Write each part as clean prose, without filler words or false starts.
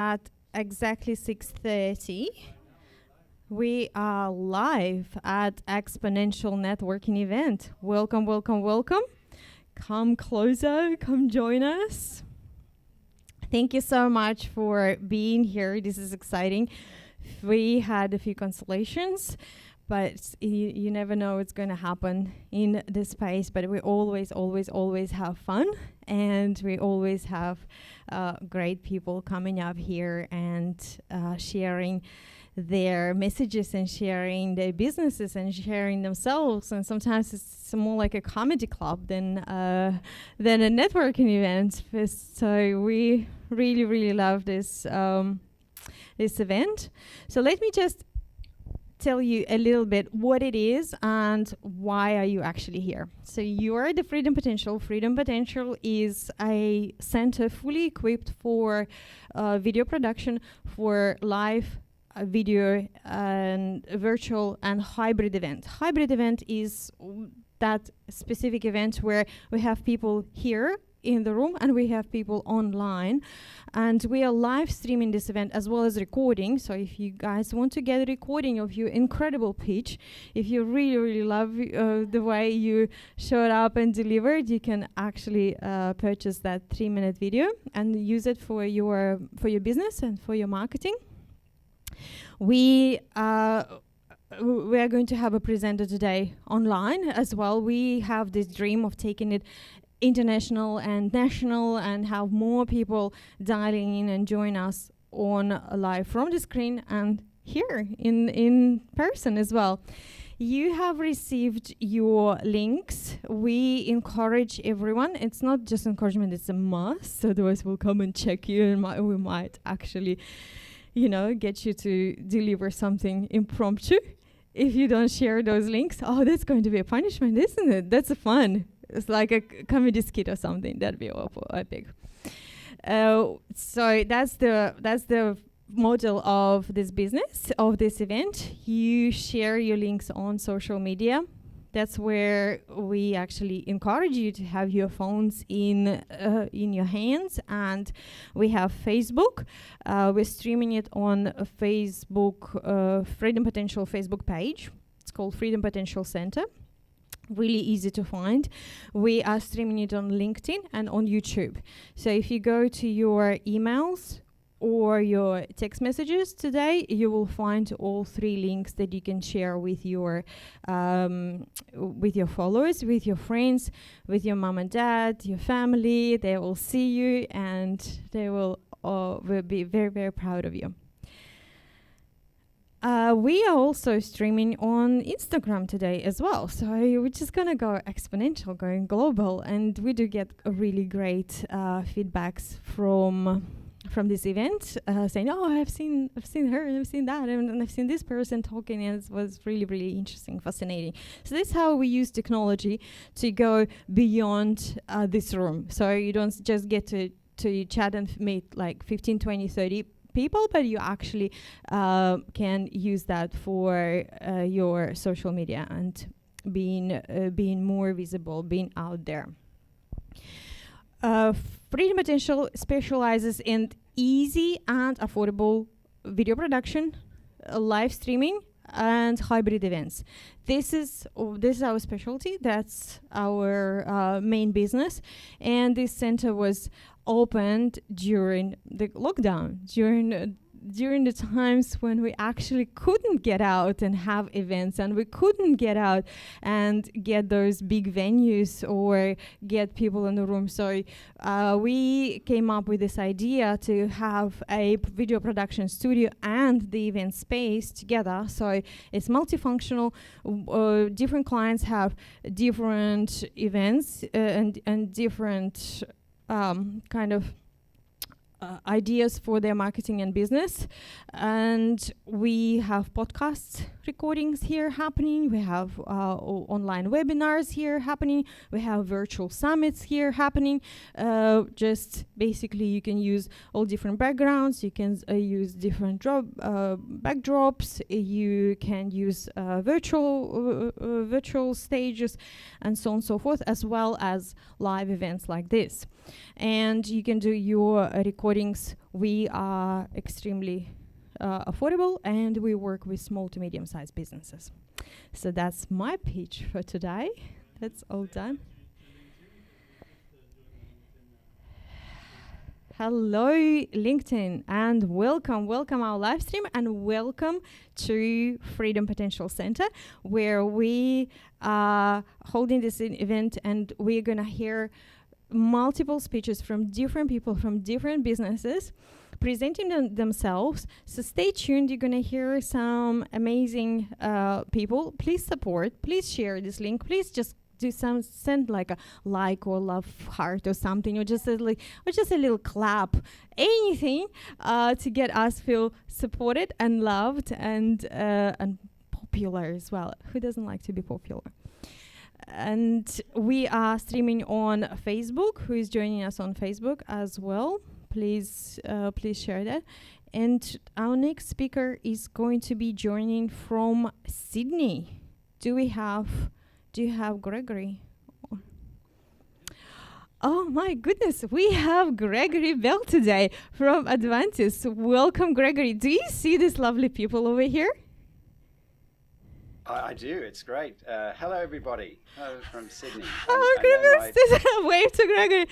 At exactly 6:30, we are live at Exponential Networking event. Welcome, welcome, welcome. Come closer, come join us. Thank you so much for being here. This is exciting. We had a few cancellations, but you never know what's going to happen in this space. But we always have fun, and we always have great people coming up here and sharing their messages and sharing their businesses and sharing themselves. And sometimes it's more like a comedy club than a networking event. So we really love this this event. So let me just tell you a little bit what it is and why are you actually here. So you are at the Freedom Potential. Freedom Potential is a center fully equipped for video production, for live video and virtual and hybrid event. Hybrid event is that specific event where we have people here in the room and we have people online, and we are live streaming this event as well as recording. So if you guys want to get a recording of your incredible pitch, if you really love the way you showed up and delivered, you can actually purchase that 3-minute video and use it for your business and for your marketing. We are going to have a presenter today online as well. We have this dream of taking it international and national and have more people dialing in and join us on live from the screen and here in person as well. You have received your links. We encourage everyone. It's not just encouragement, it's a must. Otherwise we'll come and check you and we might actually, get you to deliver something impromptu. If you don't share those links, that's going to be a punishment, isn't it? That's fun. It's like a comedy skit or something. That'd be awful, epic. So that's the model of this business, of this event. You share your links on social media. That's where we actually encourage you to have your phones in your hands. And we have Facebook. We're streaming it on Facebook, Freedom Potential Facebook page. It's called Freedom Potential Center. Really easy to find. We are streaming it on LinkedIn and on YouTube. So if you go to your emails or your text messages today, you will find all 3 links that you can share with your followers, with your friends, with your mom and dad, your family. They will see you and they will be very proud of you. We are also streaming on Instagram today as well. So we're just going to go exponential, going global. And we do get a really great feedbacks from this event, saying, I've seen her and I've seen that and I've seen this person talking, and it was really interesting, fascinating. So that's how we use technology to go beyond this room. So you don't just get to chat and meet like 15, 20, 30 people, but you actually can use that for your social media and being more visible, being out there. Freedom Potential specializes in easy and affordable video production, live streaming, and hybrid events. This is our specialty. That's our main business, and this center was opened during the lockdown, during the times when we actually couldn't get out and have events, and we couldn't get out and get those big venues or get people in the room. So we came up with this idea to have a video production studio and the event space together. So it's multifunctional. Different clients have different events and different kind of ideas for their marketing and business. And we have podcast recordings here happening. We have online webinars here happening. We have virtual summits here happening. Just basically you can use all different backgrounds. You can use different backdrops. You can use virtual stages and so on and so forth, as well as live events like this. And you can do your recording recordings, we are extremely affordable, and we work with small to medium-sized businesses. So that's my pitch for today. That's all done. Hello, LinkedIn, and welcome our live stream, and welcome to Freedom Potential Center, where we are holding this event, and we're going to hear multiple speeches from different people from different businesses presenting themselves. So stay tuned. You're going to hear some amazing people. Please support. Please share this link. Please just send like a like or love heart or something, or just a little clap, anything to get us feel supported and loved and popular as well. Who doesn't like to be popular? And we are streaming on Facebook. Who is joining us on Facebook as well? Please share that. And our next speaker is going to be joining from Sydney. Do you have Gregory? Oh my goodness, we have Gregory Bell today from Advantis. Welcome, Gregory. Do you see these lovely people over here? I do. It's great. Hello, everybody. Hello from Sydney. Oh, goodness. Wave to Gregory.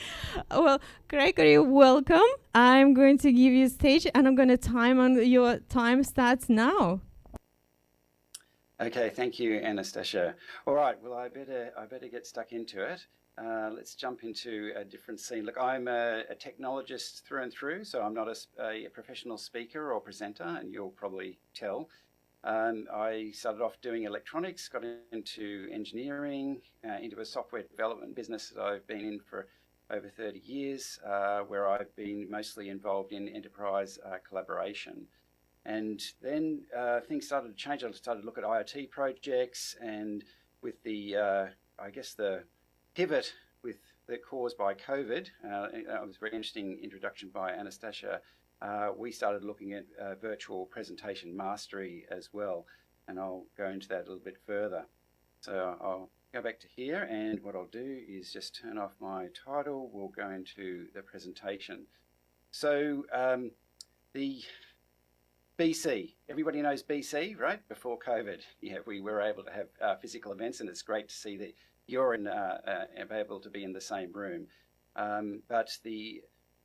Well, Gregory, welcome. I'm going to give you stage, and I'm going to time on your time starts now. Okay, thank you, Anastasha. All right, well, I better get stuck into it. Let's jump into a different scene. Look, I'm a technologist through and through, so I'm not a professional speaker or presenter, and you'll probably tell. I started off doing electronics, got into engineering, into a software development business that I've been in for over 30 years, where I've been mostly involved in enterprise collaboration. And then things started to change. I started to look at IoT projects, and with the, I guess, the pivot that caused by COVID, it was a very interesting introduction by Anastasha. We started looking at virtual presentation mastery as well, and I'll go into that a little bit further. So I'll go back to here, and what I'll do is just turn off my title. We'll go into the presentation. So the BC, everybody knows BC, right? Before COVID, yeah, we were able to have physical events, and it's great to see that you're able to be in the same room. But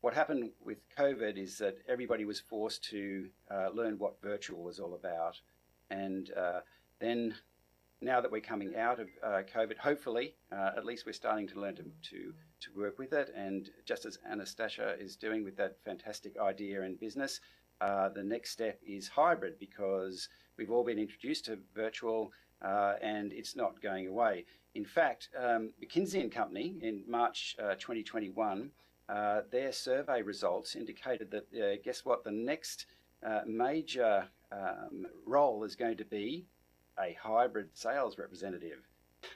what happened with COVID is that everybody was forced to learn what virtual was all about. And then now that we're coming out of COVID, hopefully, at least we're starting to learn to work with it. And just as Anastasha is doing with that fantastic idea in business, the next step is hybrid, because we've all been introduced to virtual and it's not going away. In fact, McKinsey & Company in March 2021, their survey results indicated that, guess what, the next major role is going to be a hybrid sales representative.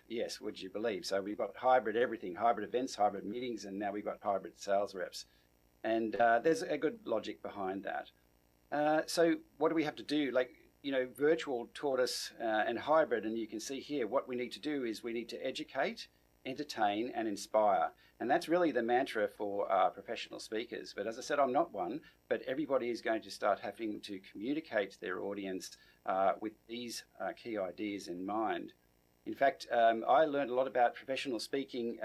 Yes, would you believe? So we've got hybrid everything, hybrid events, hybrid meetings, and now we've got hybrid sales reps. And there's a good logic behind that. So what do we have to do? Like, you know, virtual taught us and hybrid, and you can see here what we need to do is we need to educate, entertain, and inspire. And that's really the mantra for professional speakers. But as I said, I'm not one, but everybody is going to start having to communicate to their audience with these key ideas in mind. In fact, I learned a lot about professional speaking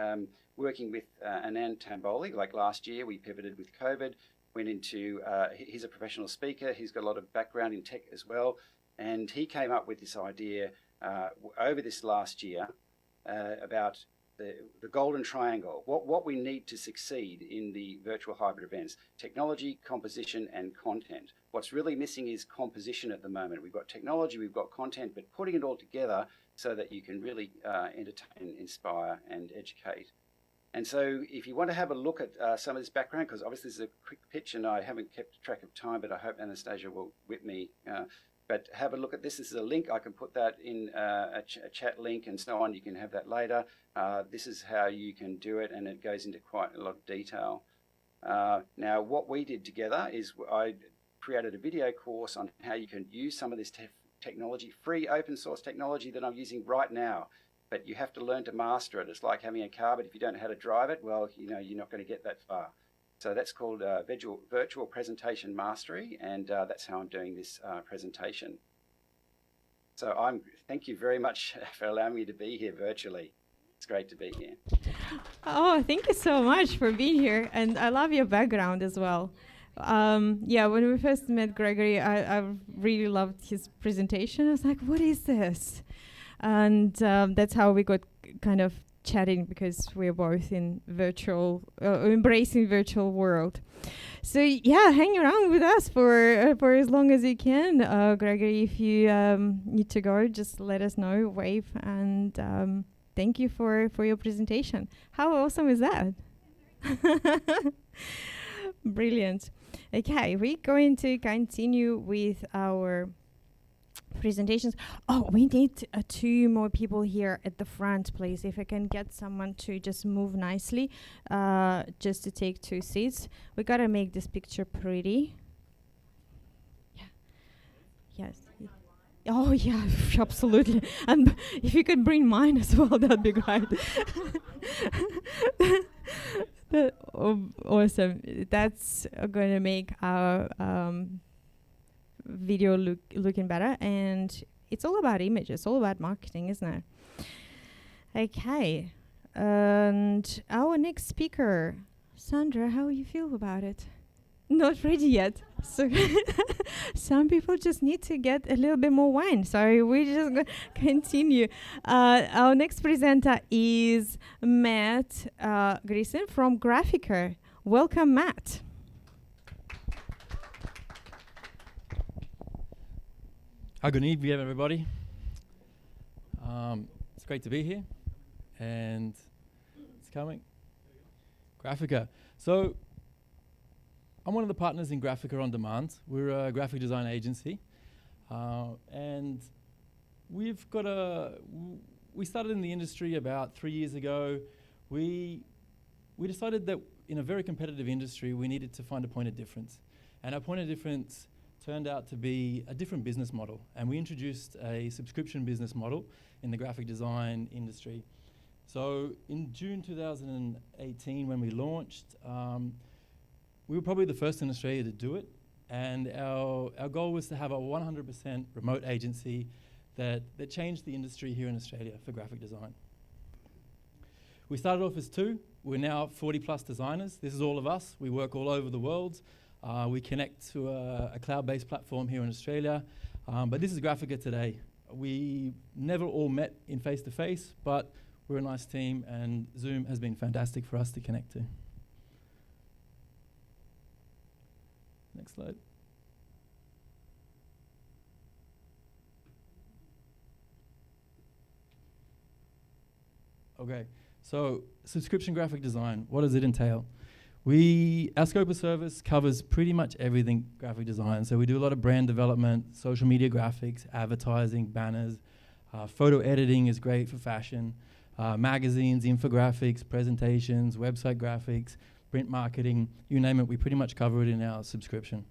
working with Anand Tamboli. Like last year, we pivoted with COVID, went into, he's a professional speaker, he's got a lot of background in tech as well, and he came up with this idea over this last year about the golden triangle, what we need to succeed in the virtual hybrid events: technology, composition, and content. What's really missing is composition at the moment. We've got technology, we've got content, but putting it all together so that you can really entertain, inspire, and educate. And so if you want to have a look at some of this background, because obviously this is a quick pitch and I haven't kept track of time, but I hope Anastasia will whip me. But have a look at this. This is a link. I can put that in a chat link and so on. You can have that later. This is how you can do it, and it goes into quite a lot of detail. Now, what we did together is I created a video course on how you can use some of this technology, free open source technology that I'm using right now. But you have to learn to master it. It's like having a car, but if you don't know how to drive it, well, you know, you're not going to get that far. So that's called Virtual Presentation Mastery, and that's how I'm doing this presentation. So thank you very much for allowing me to be here virtually. It's great to be here. Oh, thank you so much for being here, and I love your background as well. Yeah, when we first met Gregory, I really loved his presentation. I was like, what is this? And that's how we got kind of chatting, because we're both in embracing virtual world. So yeah, hang around with us for as long as you can. Gregory, if you need to go, just let us know, wave, and thank you for your presentation. How awesome is that? Brilliant. Okay, we're going to continue with our presentations. Oh, we need 2 more people here at the front, please. If I can get someone to just move nicely, just to take 2 seats. We gotta make this picture pretty. Yeah. Yes. Oh yeah, absolutely. And if you could bring mine as well, that'd be great. Awesome. That's going to make our video looking better, and it's all about images, all about marketing, isn't it? Okay, and our next speaker, Sandra, how you feel about it? Not ready yet. So some people just need to get a little bit more wine. So we're just going to continue. Our next presenter is Matt Grison from Graphica. Welcome, Matt. Hi, good evening, everybody. It's great to be here, and it's coming. Graphica. So I'm one of the partners in Graphica On Demand. We're a graphic design agency, and we started in the industry about 3 years ago. We decided that in a very competitive industry, we needed to find a point of difference, and our point of difference turned out to be a different business model, and we introduced a subscription business model in the graphic design industry. So in June 2018, when we launched, we were probably the first in Australia to do it, and our goal was to have a 100% remote agency that changed the industry here in Australia for graphic design. We started off as 2. We're now 40 plus designers. This is all of us. We work all over the world. We connect to a cloud-based platform here in Australia, but this is Graphica today. We never all met in face-to-face, but we're a nice team, and Zoom has been fantastic for us to connect to. Next slide. Okay, so subscription graphic design, what does it entail? Our scope of service covers pretty much everything graphic design. So we do a lot of brand development, social media graphics, advertising, banners, photo editing is great for fashion, magazines, infographics, presentations, website graphics, print marketing, you name it, we pretty much cover it in our subscription.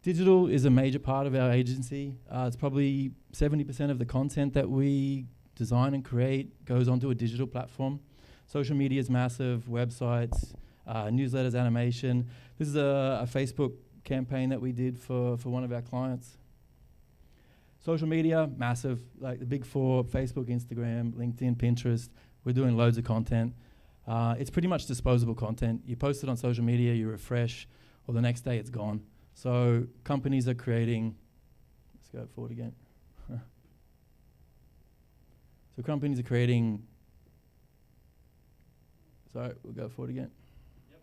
Digital is a major part of our agency. It's probably 70% of the content that we design and create goes onto a digital platform. Social media is massive, websites, newsletters, animation. This is a Facebook campaign that we did for one of our clients. Social media, massive, like the big 4, Facebook, Instagram, LinkedIn, Pinterest. We're doing loads of content. It's pretty much disposable content. You post it on social media, you refresh, or the next day it's gone. So companies are creating, let's go forward again. So companies are creating, sorry, we'll go forward again. Yep.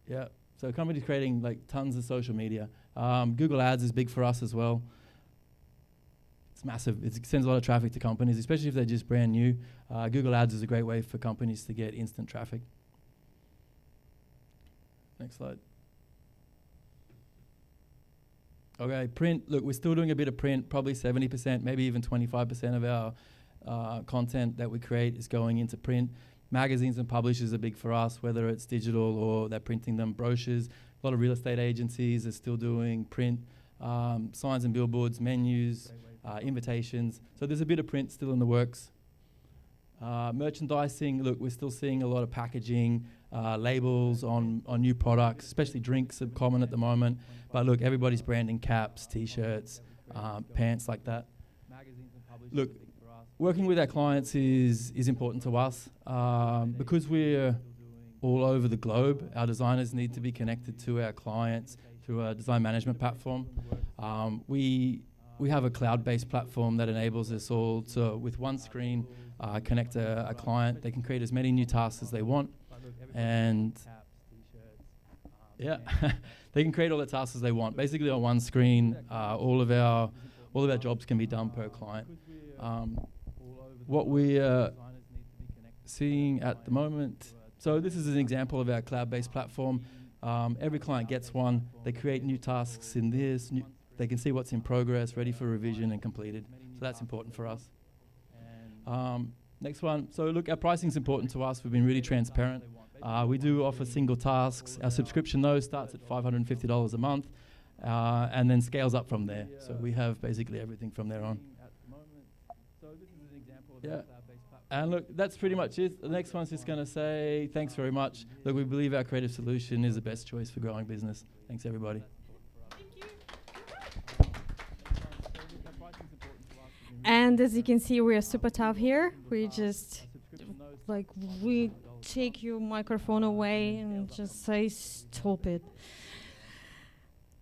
Yeah, so companies creating like tons of social media. Google Ads is big for us as well. It's massive. It sends a lot of traffic to companies, especially if they're just brand new. Google Ads is a great way for companies to get instant traffic. Next slide. Okay, print. Look, we're still doing a bit of print, probably 70%, maybe even 25% of our content that we create is going into print. Magazines and publishers are big for us, whether it's digital or they're printing them. Brochures, a lot of real estate agencies are still doing print, signs and billboards, menus, invitations. So there's a bit of print still in the works. Merchandising, look, we're still seeing a lot of packaging, labels on new products, especially drinks are common at the moment. But look, everybody's branding caps, T-shirts, pants like that. Look, working with our clients is important to us. Because we're all over the globe, our designers need to be connected to our clients through a design management platform. We have a cloud-based platform that enables us all to, with one screen, connect a client. They can create as many new tasks as they want, and yeah, they can create all the tasks as they want. Basically, on one screen, all of our jobs can be done per client. What we're seeing at the moment, so this is an example of our cloud-based platform. Every client gets one. They create new tasks in this. They can see what's in progress, ready for revision and completed. So that's important for us. Next one. So look, our pricing is important to us. We've been really transparent. We do offer single tasks. Our subscription, though, starts at $550 a month and then scales up from there. So we have basically everything from there on. Yeah. And look, that's pretty much it. The next one's just going to say, thanks very much. Look, we believe our creative solution is the best choice for growing business. Thanks, everybody. And as you can see, we are super tough here. We just, we take your microphone away and just say, stop it.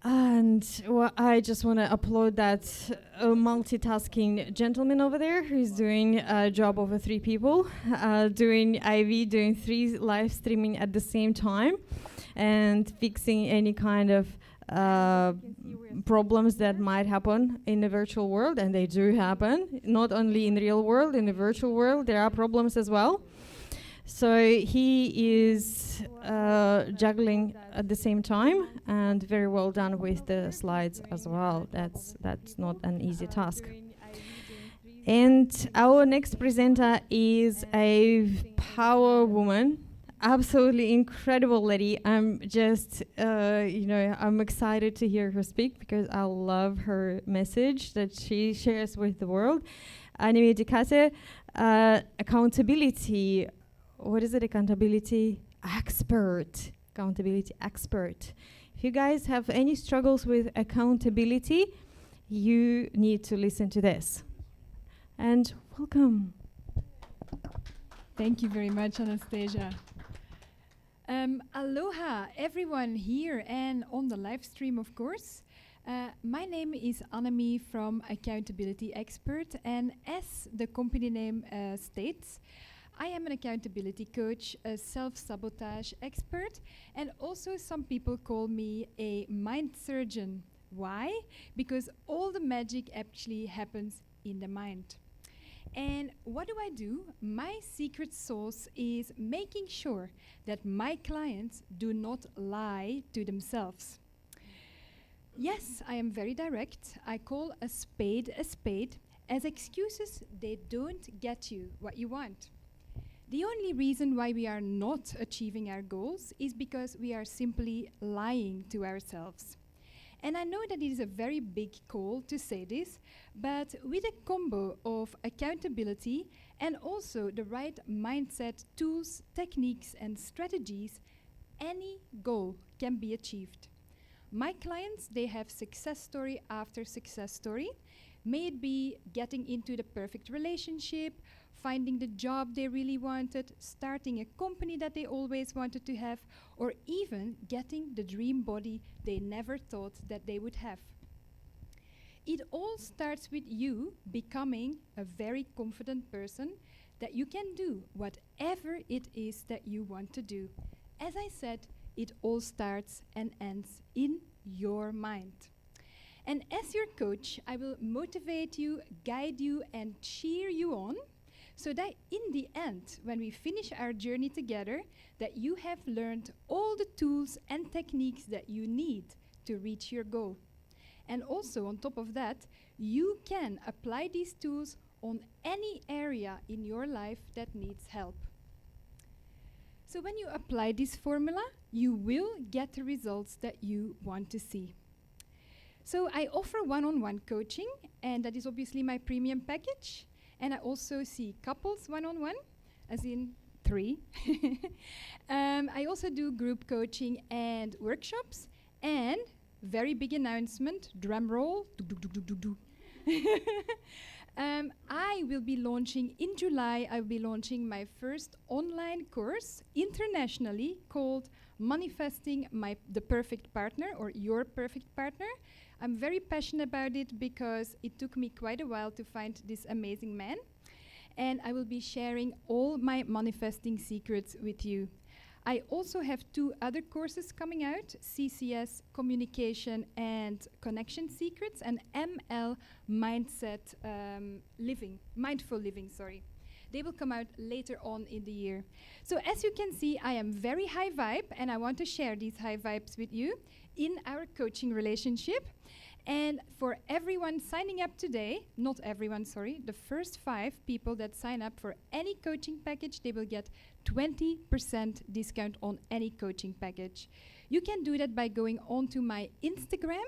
And I just want to applaud that multitasking gentleman over there who's doing a job over 3 people, doing IV, doing 3 live streaming at the same time, and fixing any kind of problems that might happen in the virtual world, and they do happen, not only in the real world, in the virtual world there are problems as well. So he is juggling at the same time, and very well done with the slides as well. That's not an easy task. And our next presenter is a power woman, absolutely incredible lady. I'm just, I'm excited to hear her speak because I love her message that she shares with the world. Anime Ducate, accountability. What is it? Accountability expert. Accountability expert. If you guys have any struggles with accountability, you need to listen to this. And welcome. Thank you very much, Anastasia. Aloha, everyone here and on the live stream, of course. My name is Annemie from Accountability Expert, and as the company name states, I am an accountability coach, a self-sabotage expert, and also some people call me a mind surgeon. Why? Because all the magic actually happens in the mind. And what do? My secret sauce is making sure that my clients do not lie to themselves. Yes, I am very direct. I call a spade. As excuses, they don't get you what you want. The only reason why we are not achieving our goals is because we are simply lying to ourselves. And I know that it is a very big call to say this, but with a combo of accountability and also the right mindset, tools, techniques, and strategies, any goal can be achieved. My clients, they have success story after success story. May it be getting into the perfect relationship, finding the job they really wanted, starting a company that they always wanted to have, or even getting the dream body they never thought that they would have. It all starts with you becoming a very confident person that you can do whatever it is that you want to do. As I said, it all starts and ends in your mind. And as your coach, I will motivate you, guide you, and cheer you on, so that in the end, when we finish our journey together, that you have learned all the tools and techniques that you need to reach your goal. And also, on top of that, you can apply these tools on any area in your life that needs help. So when you apply this formula, you will get the results that you want to see. So I offer one-on-one coaching, and that is obviously my premium package. And I also see couples one-on-one, as in 3. I also do group coaching and workshops. And very big announcement, drum roll. I will be launching in July. I will be launching my first online course internationally called Manifesting the Perfect Partner, or Your Perfect Partner. I'm very passionate about it because it took me quite a while to find this amazing man. And I will be sharing all my manifesting secrets with you. I also have 2 other courses coming out, CCS, Communication and Connection Secrets, and ML, Mindset Mindful Living, sorry. They will come out later on in the year. So as you can see, I am very high vibe, and I want to share these high vibes with you in our coaching relationship. And for everyone signing up today, not everyone, sorry, the first 5 people that sign up for any coaching package, they will get 20% discount on any coaching package. You can do that by going onto my Instagram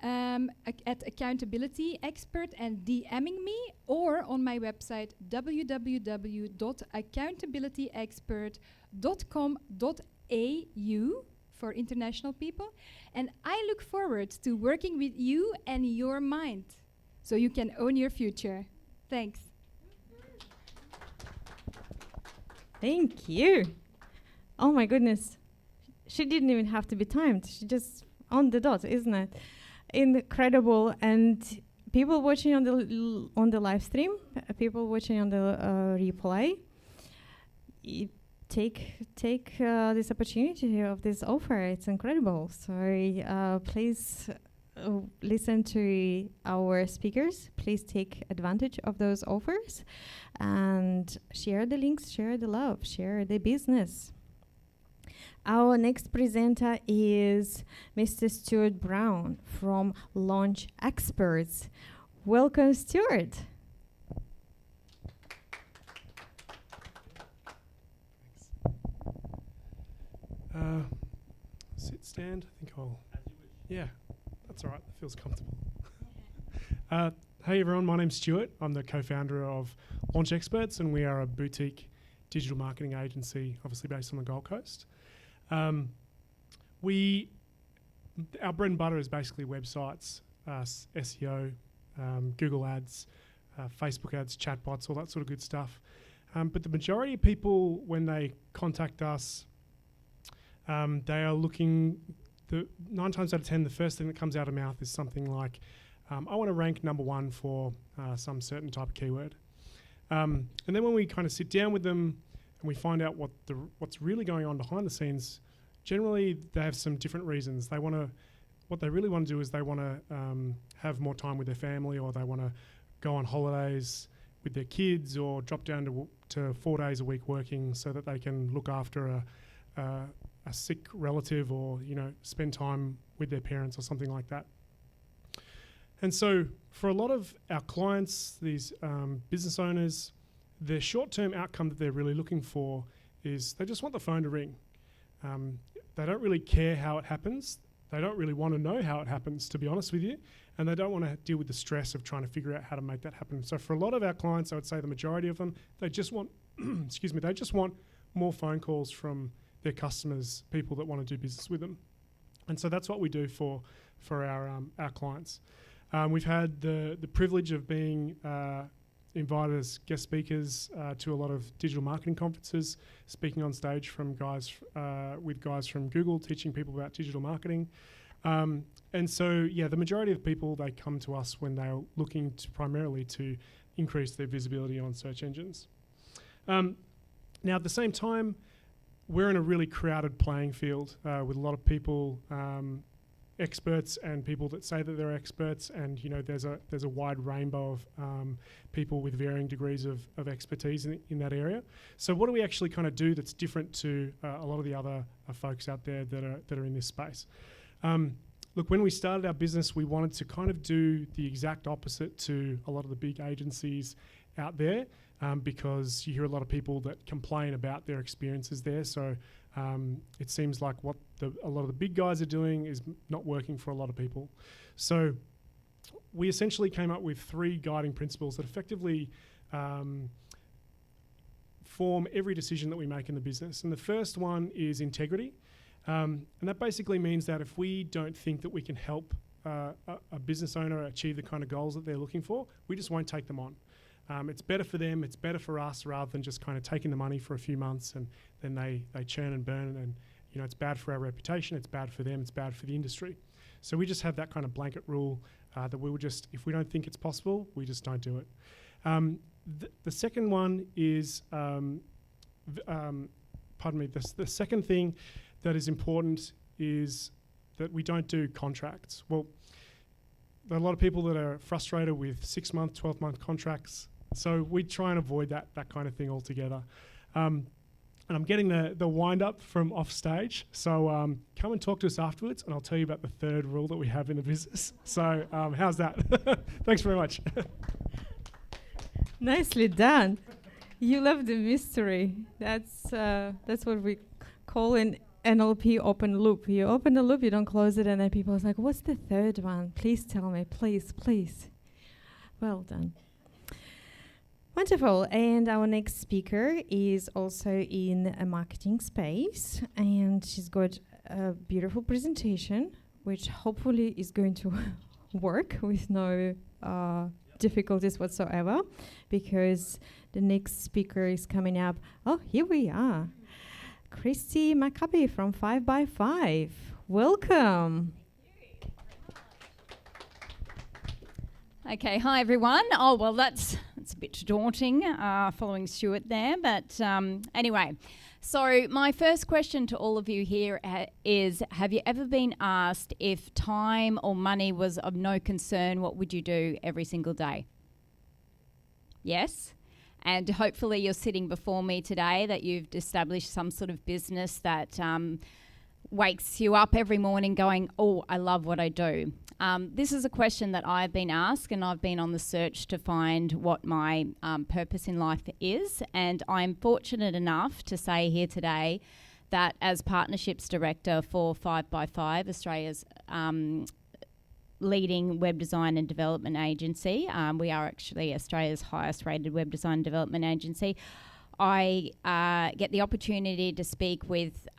at Accountability Expert and DMing me, or on my website www.accountabilityexpert.com.au for international people. And I look forward to working with you and your mind so you can own your future. Thanks. Thank you. Oh my goodness. She didn't even have to be timed. She just on the dot, isn't it? Incredible. And people watching on the live stream, people watching on the replay, take this opportunity of this offer. It's incredible. So please listen to our speakers. Please take advantage of those offers and share the links, share the love, share the business. Our next presenter is Mr. Stuart Brown from Launch Experts. Welcome, Stuart. Sit, stand. I think I'll. Yeah, that's all right. That feels comfortable. Hey everyone, my name's Stuart. I'm the co-founder of Launch Experts, and we are a boutique digital marketing agency, obviously based on the Gold Coast. Our bread and butter is basically websites, SEO, Google ads, Facebook ads, chatbots, all that sort of good stuff. But the majority of people, when they contact us, they are looking, 9 times out of 10, the first thing that comes out of mouth is something like, I want to rank number 1 for some certain type of keyword. And then when we kind of sit down with them and we find out what's really going on behind the scenes, generally they have some different reasons. What they really want to do is they want to have more time with their family, or they want to go on holidays with their kids, or drop down to 4 days a week working so that they can look after a sick relative, or spend time with their parents or something like that. And so for a lot of our clients, these business owners, the short-term outcome that they're really looking for is they just want the phone to ring. They don't really care how it happens. They don't really want to know how it happens, to be honest with you. And they don't want to deal with the stress of trying to figure out how to make that happen. So for a lot of our clients, I would say the majority of them, they just want, they just want more phone calls from their customers, people that want to do business with them. And so that's what we do for our clients. We've had the privilege of being invited as guest speakers to a lot of digital marketing conferences, speaking on stage with guys from Google, teaching people about digital marketing. And so, the majority of people, they come to us when they're looking primarily to increase their visibility on search engines. Now, at the same time, we're in a really crowded playing field with a lot of people, experts and people that say that they're experts, and there's a wide rainbow of people with varying degrees of expertise in that area. So what do we actually kind of do that's different to a lot of the other folks out there that are in this space? Look, when we started our business, we wanted to kind of do the exact opposite to a lot of the big agencies out there, because you hear a lot of people that complain about their experiences there. So it seems like what a lot of the big guys are doing is not working for a lot of people. So we essentially came up with 3 guiding principles that effectively inform every decision that we make in the business. And the first one is integrity. And that basically means that if we don't think that we can help a business owner achieve the kind of goals that they're looking for, we just won't take them on. It's better for them, it's better for us, rather than just kind of taking the money for a few months and then they churn and burn, and it's bad for our reputation, it's bad for them, it's bad for the industry. So we just have that kind of blanket rule that we will just, if we don't think it's possible, we just don't do it. The second one is, the second thing that is important is that we don't do contracts. Well, there are a lot of people that are frustrated with 6-month, 12-month contracts. So we try and avoid that kind of thing altogether. And I'm getting the wind up from off stage. So come and talk to us afterwards and I'll tell you about the third rule that we have in the business. So how's that? Thanks very much. Nicely done. You love the mystery. That's what we call in NLP open loop. You open the loop, you don't close it, and then people are like, what's the third one? Please tell me, please, please. Well done. Wonderful. And our next speaker is also in a marketing space, and she's got a beautiful presentation, which hopefully is going to work with no difficulties whatsoever, because the next speaker is coming up. Oh, here we are. Christy Maccabi from 5x5. Welcome. Okay, hi everyone. Oh, well, that's a bit daunting following Stuart there, but anyway. So my first question to all of you here is, have you ever been asked if time or money was of no concern, what would you do every single day? Yes? And hopefully you're sitting before me today that you've established some sort of business that wakes you up every morning going, oh, I love what I do. This is a question that I've been asked, and I've been on the search to find what my purpose in life is. And I'm fortunate enough to say here today that as Partnerships Director for 5x5, Australia's leading web design and development agency. We are actually Australia's highest rated web design and development agency. I get the opportunity to speak with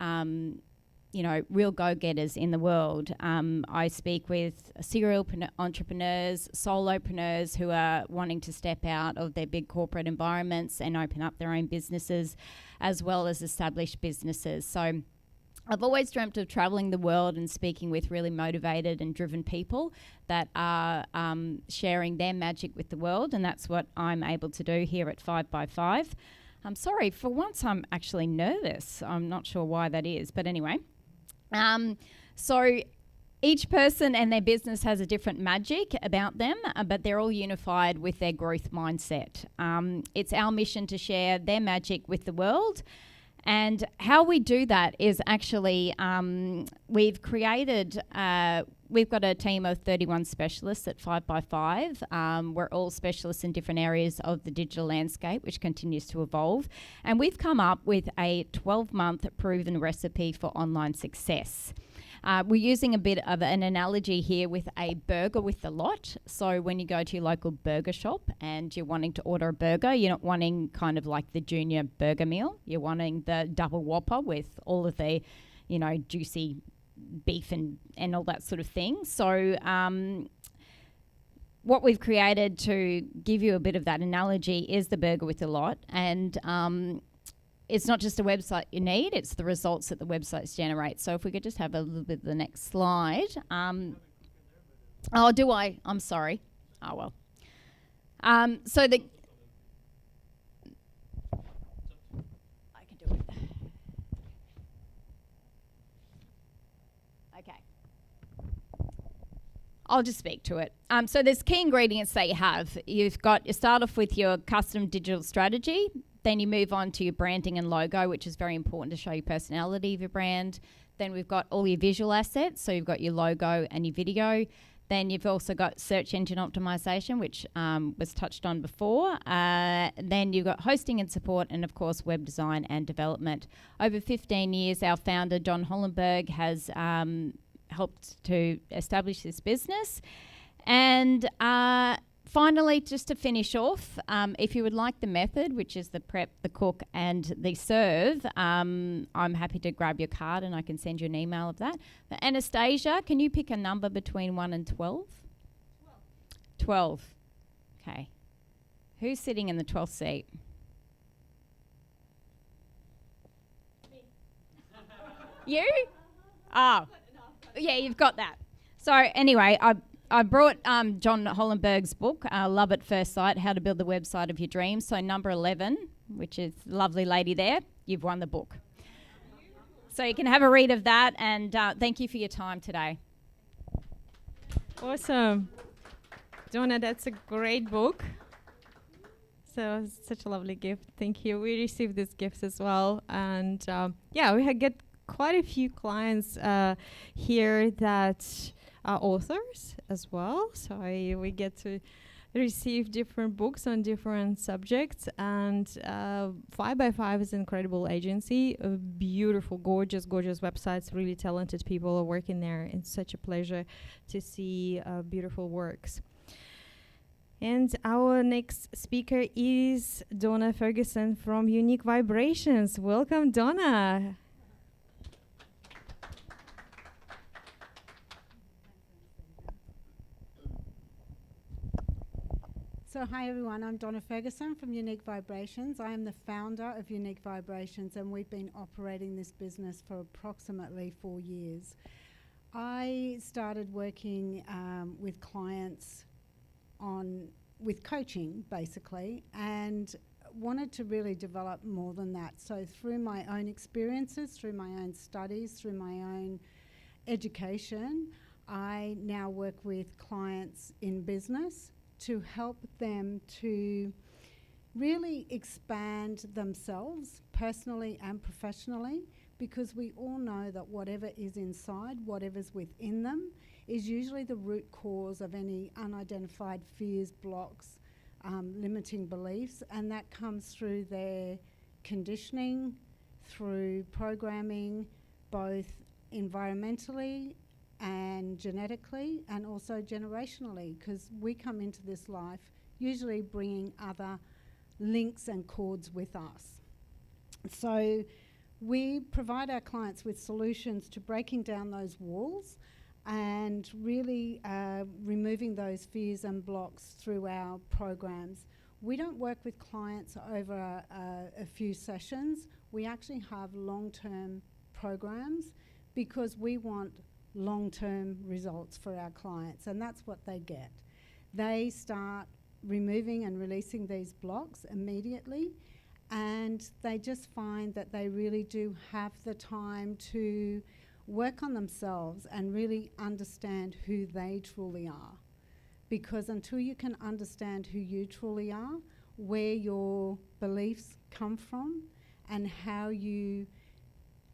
real go-getters in the world. I speak with serial entrepreneurs, solopreneurs who are wanting to step out of their big corporate environments and open up their own businesses, as well as established businesses. So I've always dreamt of traveling the world and speaking with really motivated and driven people that are sharing their magic with the world, and that's what I'm able to do here at 5x5. I'm sorry, for once I'm actually nervous. I'm not sure why that is, but anyway. So each person and their business has a different magic about them, but they're all unified with their growth mindset. It's our mission to share their magic with the world. And how we do that is actually we've got a team of 31 specialists at 5x5. We're all specialists in different areas of the digital landscape, which continues to evolve. And we've come up with a 12-month proven recipe for online success. We're using a bit of an analogy here with a burger with the lot. So when you go to your local burger shop and you're wanting to order a burger, you're not wanting kind of like the junior burger meal. You're wanting the double whopper with all of the, juicy beef and all that sort of thing. So what we've created to give you a bit of that analogy is the burger with the lot. And it's not just a website you need, it's the results that the websites generate. So if we could just have a little bit of the next slide. Oh, do I? I'm sorry. Oh, well. So the... I can do it. Okay. I'll just speak to it. So there's key ingredients that you have. You start off with your custom digital strategy. Then you move on to your branding and logo, which is very important to show your personality of your brand. Then we've got all your visual assets. So you've got your logo and your video. Then you've also got search engine optimization, which was touched on before. Then you've got hosting and support, and of course, web design and development. Over 15 years, our founder, Don Hollenberg, has helped to establish this business. And finally, just to finish off, if you would like the method, which is the prep, the cook, and the serve, I'm happy to grab your card and I can send you an email of that. But Anastasia, can you pick a number between 1 and 12? 12. Okay. Who's sitting in the 12th seat? You? Oh. Yeah, you've got that. So anyway, I brought John Hollenberg's book, Love at First Sight, How to Build the Website of Your Dreams. So number 11, which is the lovely lady there, you've won the book. So you can have a read of that, and thank you for your time today. Awesome. Donna, that's a great book. So it's such a lovely gift. Thank you. We received these gifts as well. And we get quite a few clients here that are authors as well. So we get to receive different books on different subjects. And 5x5 is an incredible agency. Beautiful, gorgeous websites. Really talented people are working there. It's such a pleasure to see beautiful works. And our next speaker is Donna Ferguson from Unique Vibrations. Welcome, Donna. So hi everyone, I'm Donna Ferguson from Unique Vibrations. I am the founder of Unique Vibrations, and we've been operating this business for approximately 4 years. I started working with clients with coaching basically, and wanted to really develop more than that. So through my own experiences, through my own studies, through my own education, I now work with clients in business to help them to really expand themselves personally and professionally, because we all know that whatever is inside, whatever's within them, is usually the root cause of any unidentified fears, blocks, limiting beliefs, and that comes through their conditioning, through programming, both environmentally and genetically, and also generationally, because we come into this life usually bringing other links and cords with us. So we provide our clients with solutions to breaking down those walls and really removing those fears and blocks through our programs. We don't work with clients over a few sessions. We actually have long-term programs because we want long-term results for our clients, and that's what they get. They start removing and releasing these blocks immediately, and they just find that they really do have the time to work on themselves and really understand who they truly are. Because until you can understand who you truly are, where your beliefs come from, and how you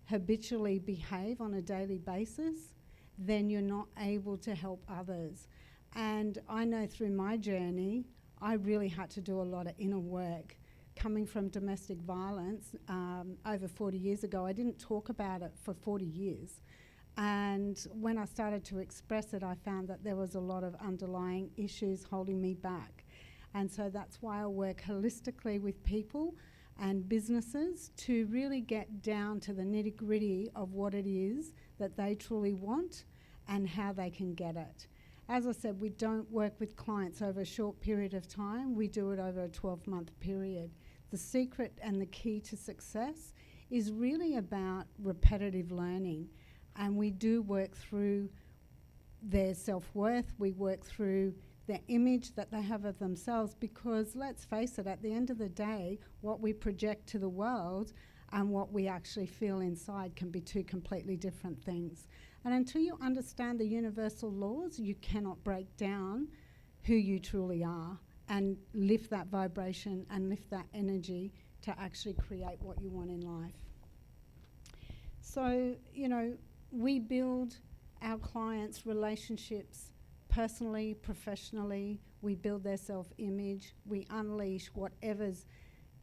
habitually behave on a daily basis, then you're not able to help others. And I know through my journey, I really had to do a lot of inner work. Coming from domestic violence over 40 years ago, I didn't talk about it for 40 years. And when I started to express it, I found that there was a lot of underlying issues holding me back. And so that's why I work holistically with people and businesses to really get down to the nitty-gritty of what it is that they truly want and how they can get it. As I said, we don't work with clients over a short period of time. We do it over a 12-month period. The secret and the key to success is really about repetitive learning. And we do work through their self-worth. We work through the image that they have of themselves, because let's face it, at the end of the day, what we project to the world and what we actually feel inside can be two completely different things. And until you understand the universal laws, you cannot break down who you truly are and lift that vibration and lift that energy to actually create what you want in life. So, you know, we build our clients' relationships personally, professionally. We build their self-image. We unleash whatever's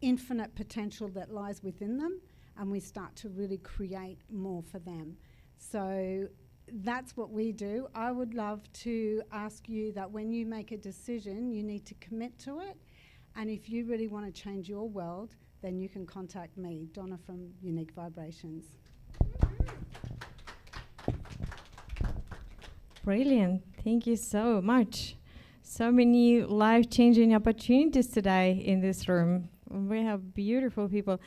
infinite potential that lies within them, and we start to really create more for them. So that's what we do. I would love to ask you that when you make a decision, you need to commit to it. And if you really want to change your world, then you can contact me, Donna from Unique Vibrations. Brilliant. Thank you so much. So many life-changing opportunities today in this room. We have beautiful people.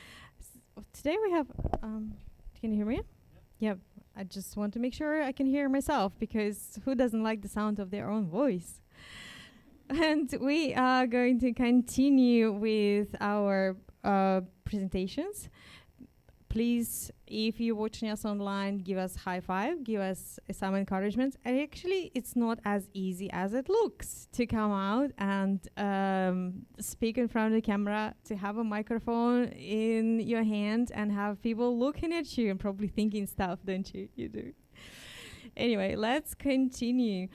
Today we have, can you hear me? Yep. I just want to make sure I can hear myself, because who doesn't like the sound of their own voice? And we are going to continue with our presentations. Please, if you're watching us online, give us high five, give us some encouragement. And actually, it's not as easy as it looks to come out and speak in front of the camera, to have a microphone in your hand and have people looking at you and probably thinking stuff, don't you? You do. Anyway, let's continue.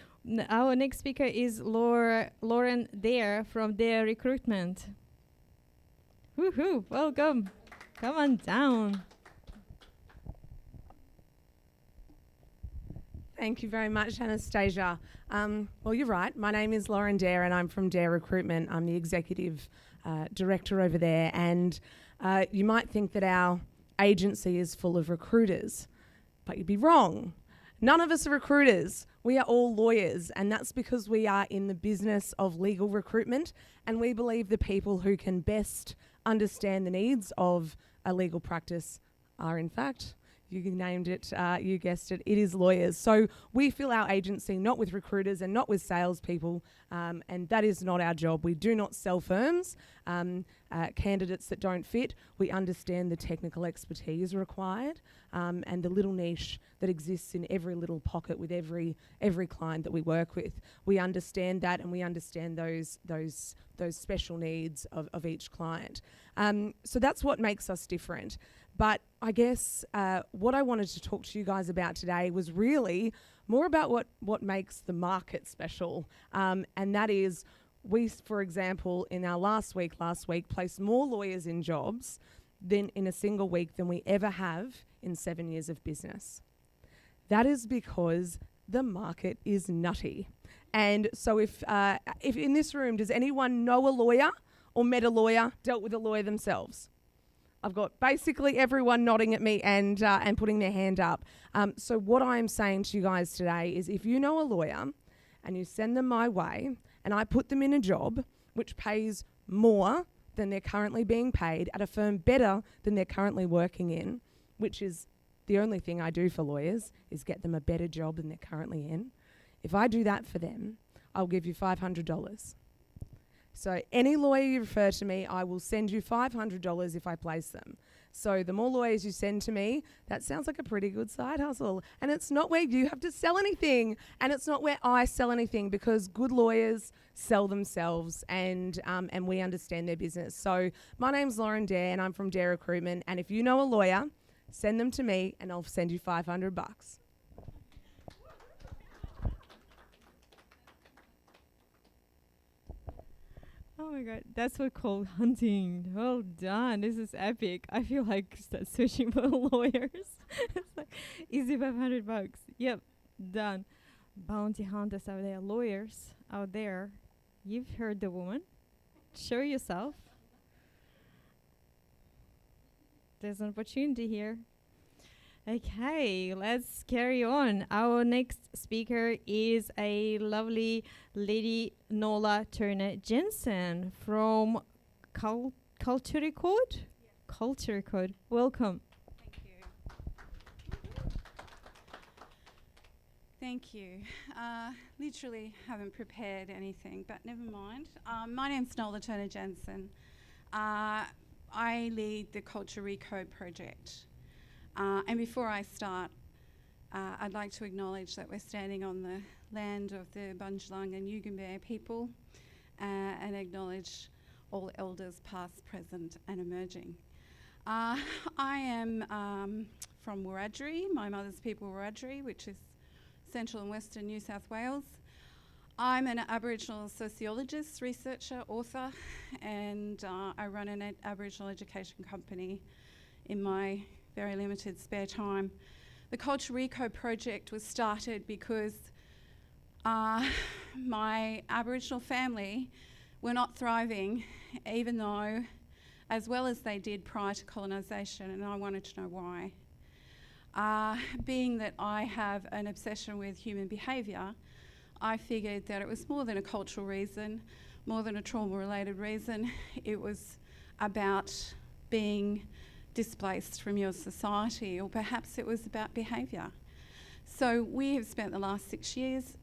Our next speaker is Lauren Dare from Dare Recruitment. Woohoo, welcome. Come on down. Thank you very much, Anastasia. Well, you're right. My name is Lauren Dare and I'm from Dare Recruitment. I'm the executive director over there. And you might think that our agency is full of recruiters, but you'd be wrong. None of us are recruiters. We are all lawyers, and that's because we are in the business of legal recruitment, and we believe the people who can best understand the needs of a legal practice are, in fact, you named it, you guessed it, it is lawyers. So we fill our agency not with recruiters and not with salespeople, and that is not our job. We do not sell firms, candidates that don't fit. We understand the technical expertise required and the little niche that exists in every little pocket with every client that we work with. We understand that, and we understand those special needs of each client. So that's what makes us different. But I guess what I wanted to talk to you guys about today was really more about what makes the market special. And that is, we, for example, in our last week, placed more lawyers in jobs than in a single week than we ever have in 7 years of business. That is because the market is nutty. And so if in this room, does anyone know a lawyer or met a lawyer, dealt with a lawyer themselves? I've got basically everyone nodding at me and putting their hand up. So what I'm saying to you guys today is, if you know a lawyer and you send them my way and I put them in a job which pays more than they're currently being paid at a firm better than they're currently working in, which is the only thing I do for lawyers, is get them a better job than they're currently in. If I do that for them, I'll give you $500. So any lawyer you refer to me, I will send you $500 if I place them. So the more lawyers you send to me, that sounds like a pretty good side hustle. And it's not where you have to sell anything, and it's not where I sell anything, because good lawyers sell themselves, and we understand their business. So my name's Lauren Dare, and I'm from Dare Recruitment. And if you know a lawyer, send them to me, and I'll send you $500. Oh my God, that's what called hunting. Well done. This is epic. I feel like searching for lawyers. It's like easy $500. Yep, done. Bounty hunters out there, lawyers out there. You've heard the woman. Show yourself. There's an opportunity here. Okay, let's carry on. Our next speaker is a lovely lady, Noela Turner Jensen from Culture Record. Yeah. Culture Record. Welcome. Thank you. Thank you. Literally haven't prepared anything, but never mind. My name's Noela Turner Jensen. I lead the Culture Recode project. And before I start, I'd like to acknowledge that we're standing on the land of the Bundjalung and Yugambeh people, and acknowledge all elders past, present and emerging. I am from Wiradjuri. My mother's people Wiradjuri, which is central and western New South Wales. I'm an Aboriginal sociologist, researcher, author, and I run an Aboriginal education company in my very limited spare time. The Culture Eco project was started because my Aboriginal family were not thriving, even though, as well as they did prior to colonisation, and I wanted to know why. Being that I have an obsession with human behaviour, I figured that it was more than a cultural reason, more than a trauma-related reason. It was about being displaced from your society, or perhaps it was about behaviour. So we have spent the last 6 years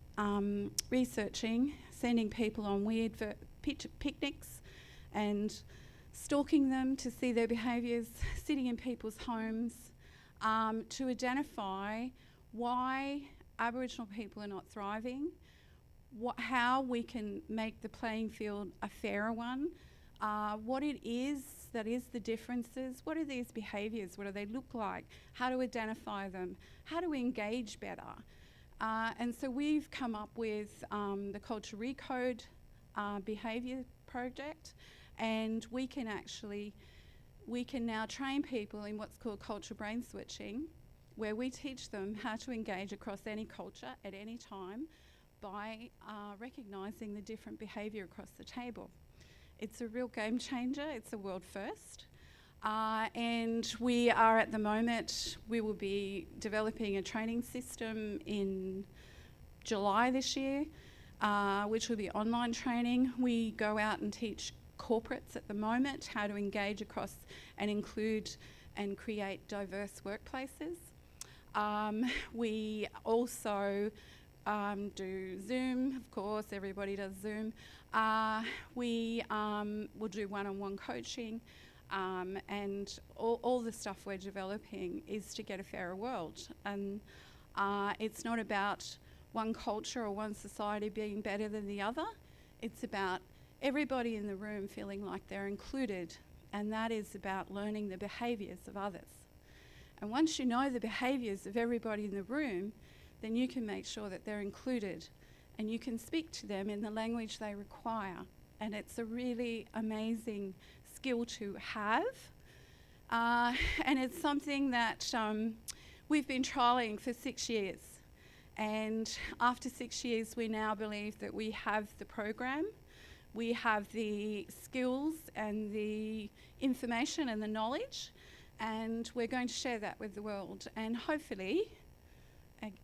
researching, sending people on weird picnics and stalking them to see their behaviours, sitting in people's homes, to identify why Aboriginal people are not thriving, how we can make the playing field a fairer one, what it is that is the differences, what are these behaviours, what do they look like, how to identify them, how to engage better. And so we've come up with the Culture Recode behaviour project, and we can now train people in what's called culture brain switching, where we teach them how to engage across any culture at any time by recognising the different behaviour across the table. It's a real game changer. It's a world first. And we are at the moment, we will be developing a training system in July this year, which will be online training. We go out and teach corporates at the moment how to engage across and include and create diverse workplaces. We also do Zoom, of course, everybody does Zoom. We will do one-on-one coaching, and all the stuff we're developing is to get a fairer world. And it's not about one culture or one society being better than the other. It's about everybody in the room feeling like they're included, and that is about learning the behaviours of others. And once you know the behaviours of everybody in the room, then you can make sure that they're included, and you can speak to them in the language they require. And it's a really amazing skill to have. And it's something that we've been trialling for 6 years. And after 6 years, we now believe that we have the program, we have the skills and the information and the knowledge, and we're going to share that with the world, and hopefully,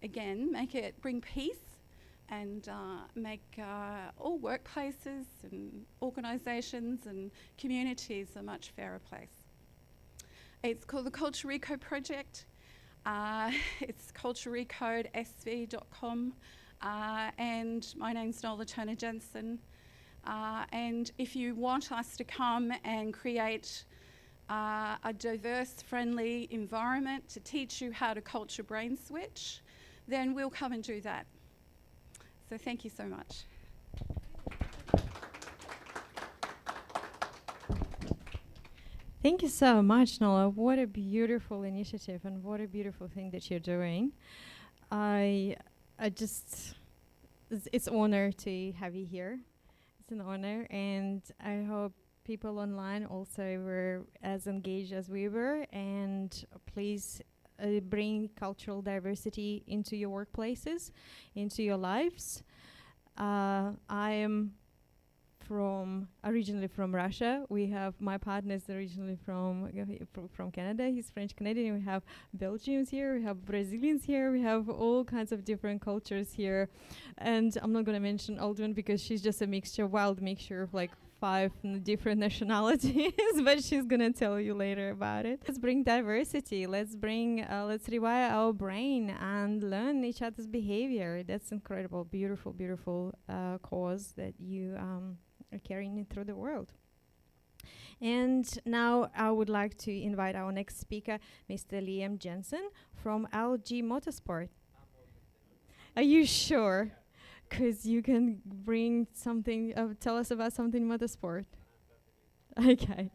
again, bring peace and make all workplaces and organisations and communities a much fairer place. It's called the Culture Recode Project. It's culturerecodesv.com, and my name's Noela Jensen. And if you want us to come and create a diverse, friendly environment to teach you how to culture brain switch, then we'll come and do that. So thank you so much. Thank you so much, Noela. What a beautiful initiative, and what a beautiful thing that you're doing. It's an honor to have you here. It's an honor, and I hope people online also were as engaged as we were, and please bring cultural diversity into your workplaces, into your lives. I am originally from Russia. We have my partner is originally from Canada. He's French Canadian. We have Belgians here. We have Brazilians here. We have all kinds of different cultures here. And I'm not going to mention Aldrin because she's just a wild mixture of like 5 different nationalities, but she's going to tell you later about it. Let's bring diversity. Let's rewire our brain and learn each other's behavior. That's incredible, beautiful, beautiful cause that you are carrying it through the world. And now I would like to invite our next speaker, Mr. Liam Jensen from Lg Motorsport. Are you sure? Because you can bring something, tell us about something motorsport. Okay.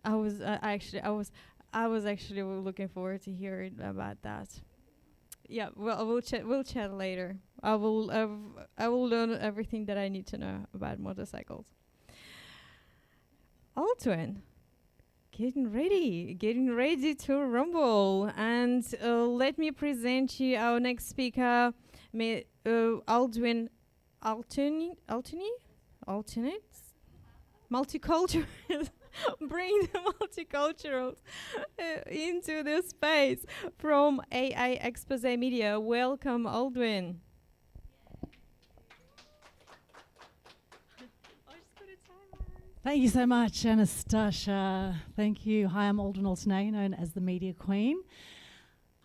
I was actually looking forward to hearing about that. Yeah, well, we'll chat later. I will learn everything that I need to know about motorcycles. Aldrin, getting ready to rumble. And let me present you our next speaker, Aldwin Alternates? Multicultural. Bring the multicultural into the space from AI Expose Media. Welcome, Aldwin. Thank you so much, Anastasha. Thank you. Hi, I'm Aldwin Alternates, known as the Media Queen.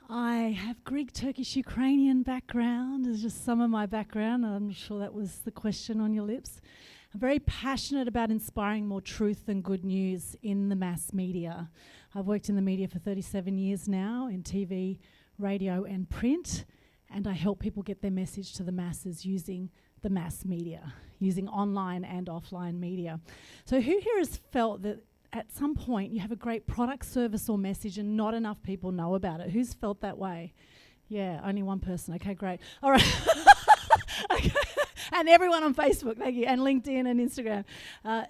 I have Greek, Turkish, Ukrainian background. It's just some of my background. I'm sure that was the question on your lips. I'm very passionate about inspiring more truth and good news in the mass media. I've worked in the media for 37 years now, in TV, radio and print, and I help people get their message to the masses using the mass media, using online and offline media. So who here has felt that at some point you have a great product, service or message and not enough people know about it? Who's felt that way? Yeah, only one person. Okay, great. All right. Okay. And everyone on Facebook, thank you, and LinkedIn and Instagram.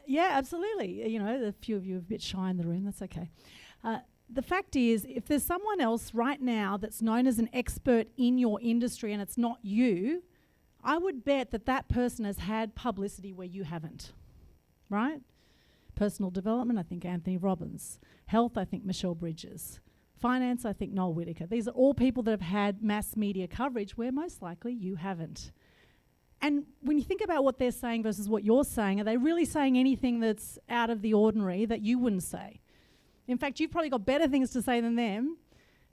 Yeah, absolutely. You know, a few of you are a bit shy in the room. That's okay. The fact is, if there's someone else right now that's known as an expert in your industry and it's not you, I would bet that that person has had publicity where you haven't, right? Personal development, I think Anthony Robbins. Health, I think Michelle Bridges. Finance, I think Noel Whittaker. These are all people that have had mass media coverage where most likely you haven't. And when you think about what they're saying versus what you're saying, are they really saying anything that's out of the ordinary that you wouldn't say? In fact, you've probably got better things to say than them,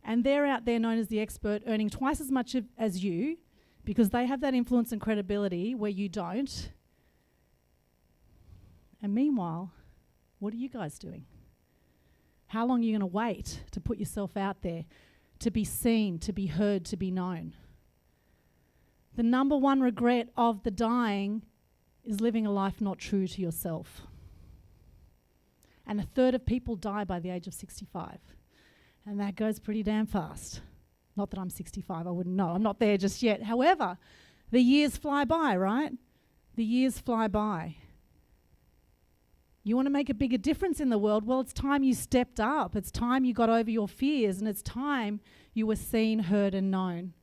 and they're out there known as the expert, earning twice as much as you because they have that influence and credibility where you don't. And meanwhile, what are you guys doing? How long are you going to wait to put yourself out there, to be seen, to be heard, to be known? The number one regret of the dying is living a life not true to yourself. And a third of people die by the age of 65. And that goes pretty damn fast. Not that I'm 65, I wouldn't know. I'm not there just yet. However, the years fly by, right? The years fly by. You want to make a bigger difference in the world? Well, it's time you stepped up. It's time you got over your fears. And it's time you were seen, heard, and known.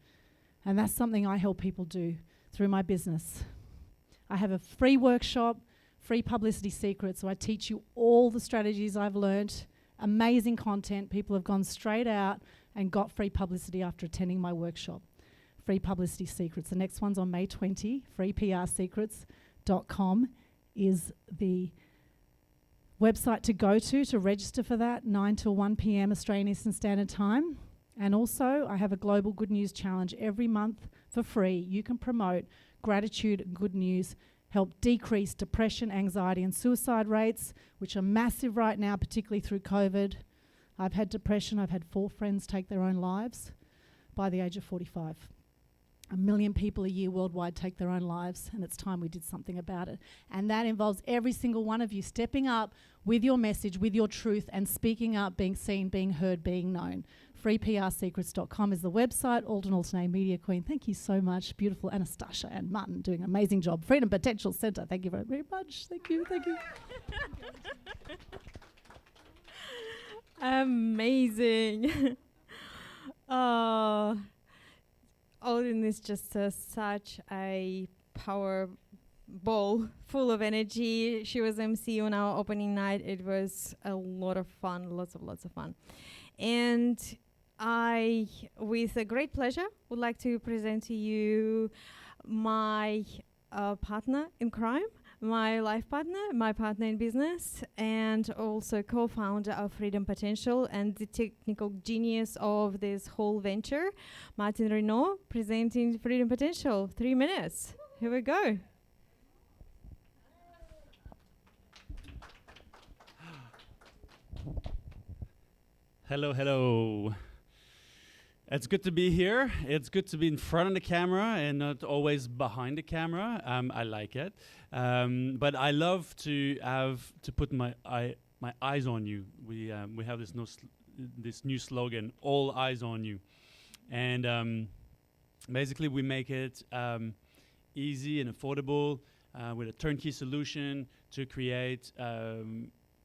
And that's something I help people do through my business. I have a free workshop, Free Publicity Secrets, so I teach you all the strategies I've learnt, amazing content. People have gone straight out and got free publicity after attending my workshop. Free Publicity Secrets. The next one's on May 20. freeprsecrets.com is the website to go to register for that, 9 till 1 p.m. Australian Eastern Standard Time. And also, I have a Global Good News Challenge every month for free. You can promote gratitude and good news, help decrease depression, anxiety and suicide rates, which are massive right now, particularly through COVID. I've had depression. I've had 4 friends take their own lives by the age of 45. 1 million people a year worldwide take their own lives, and it's time we did something about it. And that involves every single one of you stepping up with your message, with your truth, and speaking up, being seen, being heard, being known. freeprsecrets.com is the website. Aldwin Alternates Media Queen. Thank you so much. Beautiful Anastasha and Martin doing an amazing job. Freedom Potential Centre. Thank you very, very much. Thank you. Thank you. Amazing. Aldwin is just such a power ball full of energy. She was MC on our opening night. It was a lot of fun, lots of fun. And I, with a great pleasure, would like to present to you my partner in crime, my life partner, my partner in business, and also co-founder of Freedom Potential and the technical genius of this whole venture, Martin Renaud, presenting Freedom Potential. 3 minutes. Here we go. Hello. It's good to be here. It's good to be in front of the camera and not always behind the camera. I like it. But I love to put my eyes on you. We have this new slogan, all eyes on you. And basically we make it easy and affordable with a turnkey solution to create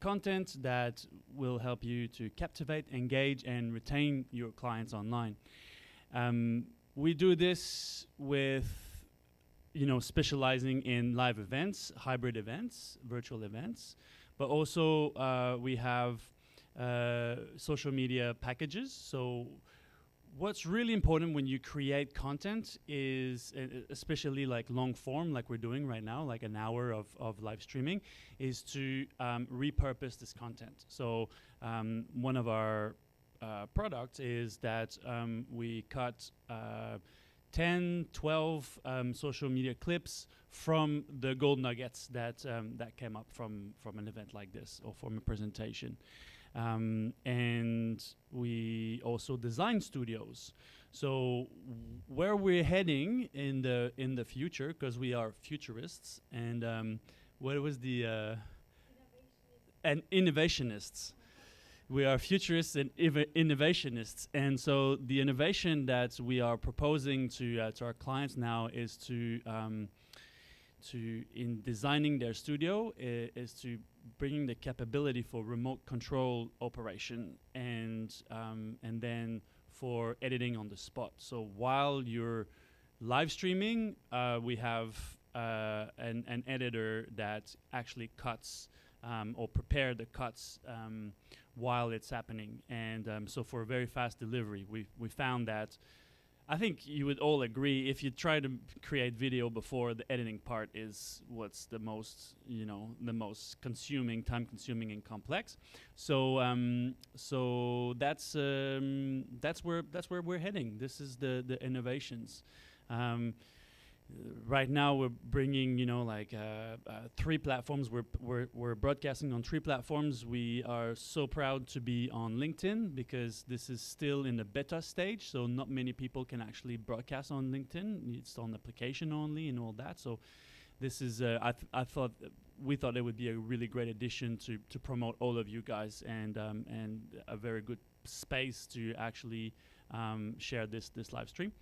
content that will help you to captivate, engage, and retain your clients online. We do this with, specializing in live events, hybrid events, virtual events, but also we have social media packages. So what's really important when you create content is, especially like long form, like we're doing right now, like an hour of live streaming, is to repurpose this content. So one of our products is that we cut 10, 12 social media clips from the gold nuggets that came up from an event like this or from a presentation. And we also design studios. So where we're heading in the future, because we are futurists, and what was the and innovationists. We are futurists and innovationists, and so the innovation that we are proposing to our clients now is to in designing their studio is to bringing the capability for remote control operation and then for editing on the spot. So while you're live streaming, we have an editor that actually cuts or prepare the cuts while it's happening. And so for a very fast delivery, we found that, I think you would all agree, if you try to create video before, the editing part is what's the most, the most time consuming and complex. So so that's where we're heading. This is the innovations. Right now we're bringing, 3 platforms. We're broadcasting on 3 platforms. We are so proud to be on LinkedIn because this is still in the beta stage. So not many people can actually broadcast on LinkedIn. It's on application only and all that. So this is, we thought it would be a really great addition to promote all of you guys and a very good space to actually share this live stream.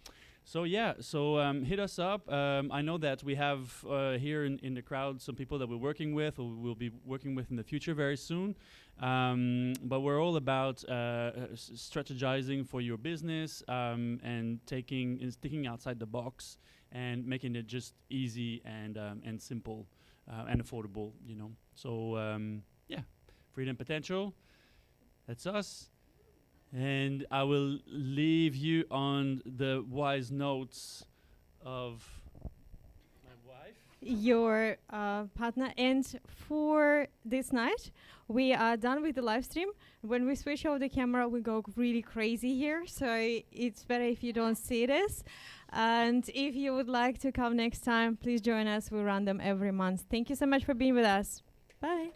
So yeah, hit us up. I know that we have here in the crowd some people that we're working with or we'll be working with in the future very soon. But we're all about strategizing for your business and thinking outside the box and making it just easy and simple and affordable, So yeah, Freedom Potential, that's us. And I will leave you on the wise notes of my wife, your partner. And for this night, we are done with the live stream. When we switch off the camera, we go really crazy here. So it's better if you don't see this. And if you would like to come next time, please join us. We run them every month. Thank you so much for being with us. Bye.